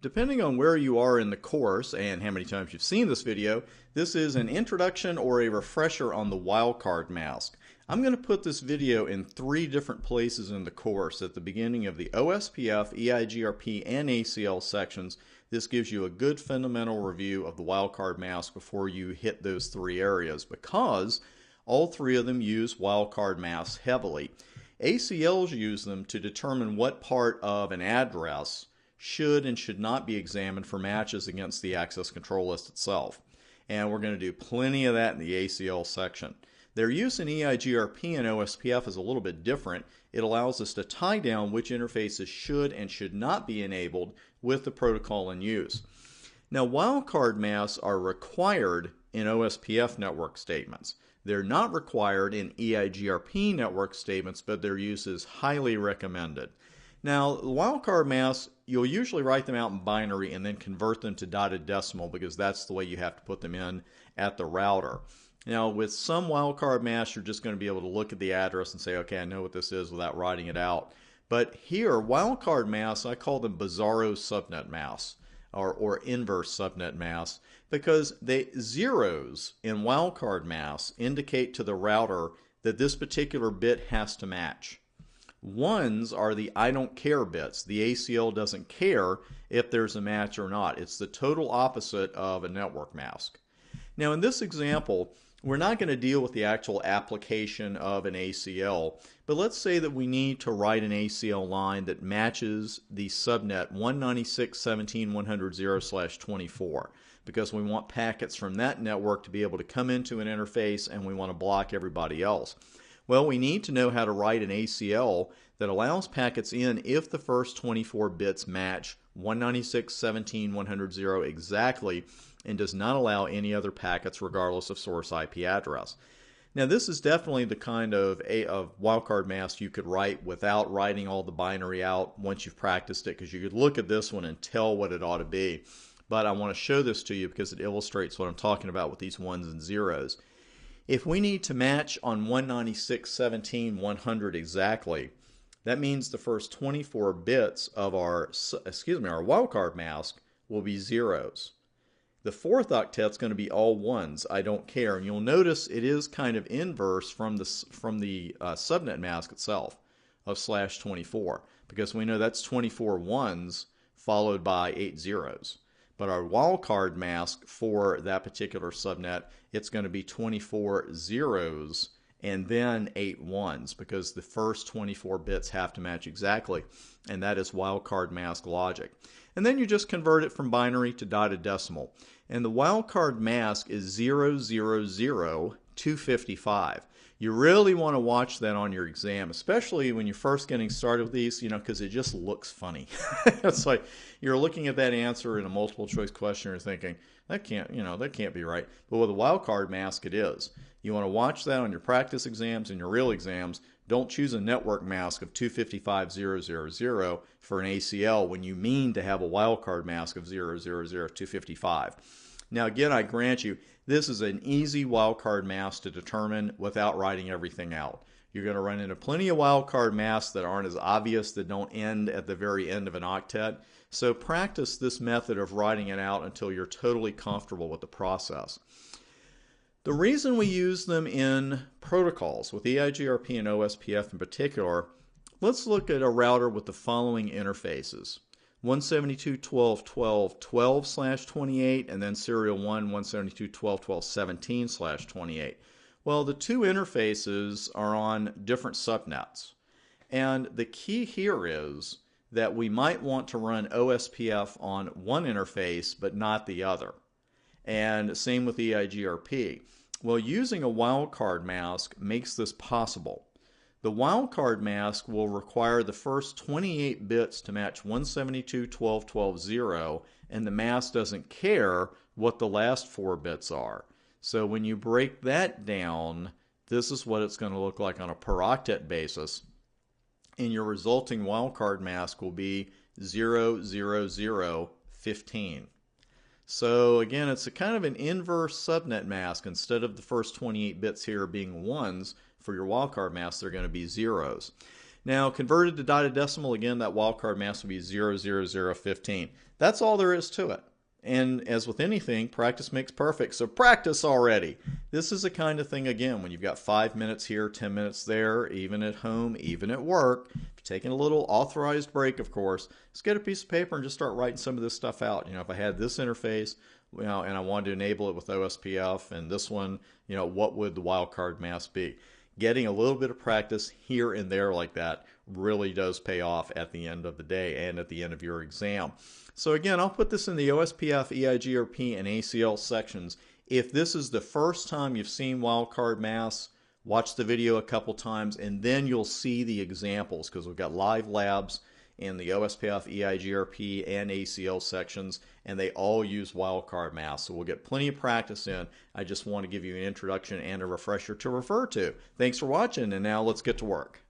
Depending on where you are in the course and how many times you've seen this video, this is an introduction or a refresher on the wildcard mask. I'm going to put this video in 3 different places in the course. At the beginning of the OSPF, EIGRP, and ACL sections, this gives you a good fundamental review of the wildcard mask before you hit those 3 areas, because all 3 of them use wildcard masks heavily. ACLs use them to determine what part of an address should and should not be examined for matches against the access control list itself. And we're going to do plenty of that in the ACL section. Their use in EIGRP and OSPF is a little bit different. It allows us to tie down which interfaces should and should not be enabled with the protocol in use. Now, wildcard masks are required in OSPF network statements. They're not required in EIGRP network statements, but their use is highly recommended. Now, wildcard masks, you'll usually write them out in binary and then convert them to dotted decimal, because that's the way you have to put them in at the router. Now, with some wildcard masks, you're just going to be able to look at the address and say, okay, I know what this is without writing it out. But here, wildcard masks, I call them bizarro subnet masks or inverse subnet masks, because the zeros in wildcard masks indicate to the router that this particular bit has to match. Ones are the I don't care bits. The ACL doesn't care if there's a match or not. It's the total opposite of a network mask. Now, in this example, we're not going to deal with the actual application of an ACL, but let's say that we need to write an ACL line that matches the subnet 196.17.100/24, because we want packets from that network to be able to come into an interface and we want to block everybody else. Well, we need to know how to write an ACL that allows packets in if the first 24 bits match 196.17.100 exactly and does not allow any other packets regardless of source IP address. Now, this is definitely the kind of wildcard mask you could write without writing all the binary out once you've practiced it, because you could look at this one and tell what it ought to be. But I want to show this to you because it illustrates what I'm talking about with these ones and zeros. If we need to match on 196.17.100 exactly, that means the first 24 bits of our wildcard mask will be zeros. The 4th octet's going to be all ones, I don't care. And you'll notice it is kind of inverse from the subnet mask itself of /24, because we know that's 24 ones followed by 8 zeros. But our wildcard mask for that particular subnet, it's going to be 24 zeros and then 8 ones, because the first 24 bits have to match exactly, and that is wildcard mask logic. And then you just convert it from binary to dotted decimal. And the wildcard mask is 000255. You really want to watch that on your exam, especially when you're first getting started with these, because it just looks funny. It's like you're looking at that answer in a multiple choice question and thinking, that can't be right. But with a wildcard mask, it is. You want to watch that on your practice exams and your real exams. Don't choose a network mask of 255.000 for an ACL when you mean to have a wildcard mask of 000255. Now, again, I grant you, this is an easy wildcard mask to determine without writing everything out. You're going to run into plenty of wildcard masks that aren't as obvious, that don't end at the very end of an octet. So practice this method of writing it out until you're totally comfortable with the process. The reason we use them in protocols, with EIGRP and OSPF in particular, let's look at a router with the following interfaces. 172.12.12.12/28 and then serial 172.12.12.17/28. Well, the 2 interfaces are on different subnets. And the key here is that we might want to run OSPF on one interface but not the other. And same with EIGRP. Well, using a wildcard mask makes this possible. The wildcard mask will require the first 28 bits to match 172.12.12.0, and the mask doesn't care what the last 4 bits are. So when you break that down, this is what it's going to look like on a per octet basis, and your resulting wildcard mask will be 00015. So again, it's a kind of an inverse subnet mask. Instead of the first 28 bits here being ones, for your wildcard mask, they're going to be zeros. Now, converted to dotted decimal, again, that wildcard mask will be 00015. That's all there is to it. And as with anything, practice makes perfect, so practice already. This is the kind of thing, again, when you've got 5 minutes here, 10 minutes there, even at home, even at work, if you're taking a little authorized break, of course, just get a piece of paper and just start writing some of this stuff out. If I had this interface, and I wanted to enable it with OSPF, and this one, what would the wildcard mask be? Getting a little bit of practice here and there like that really does pay off at the end of the day and at the end of your exam. So again, I'll put this in the OSPF, EIGRP, and ACL sections. If this is the first time you've seen wildcard masks, watch the video a couple times and then you'll see the examples, because we've got live labs in the OSPF, EIGRP, and ACL sections, and they all use wildcard masks. So we'll get plenty of practice in. I just want to give you an introduction and a refresher to refer to. Thanks for watching, and now let's get to work.